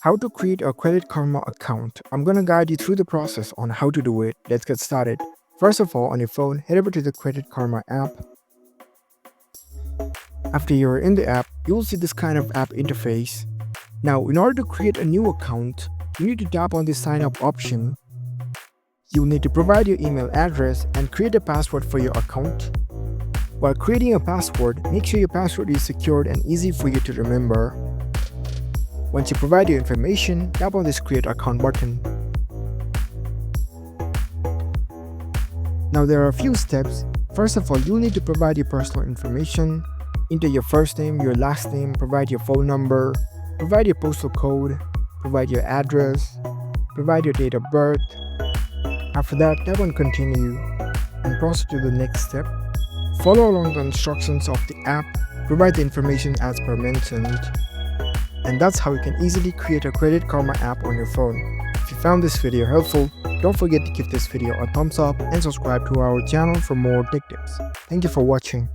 How to create a Credit Karma account. I'm gonna guide you through the process on how to do it. Let's get started. First of all, on your phone, head over to the Credit Karma app. After you're in the app, you'll see this kind of app interface. Now, in order to create a new account, you need to tap on the sign up option. You'll need to provide your email address and create a password for your account. While creating a password, make sure your password is secured and easy for you to remember. Once you provide your information, tap on this Create Account button. Now there are a few steps. First of all, you'll need to provide your personal information. Enter your first name, your last name, provide your phone number, provide your postal code, provide your address, provide your date of birth. After that, tap on Continue and proceed to the next step. Follow along the instructions of the app, provide the information as per mentioned. And that's how you can easily create a Credit Karma app on your phone. If you found this video helpful, don't forget to give this video a thumbs up and subscribe to our channel for more tech tips. Thank you for watching.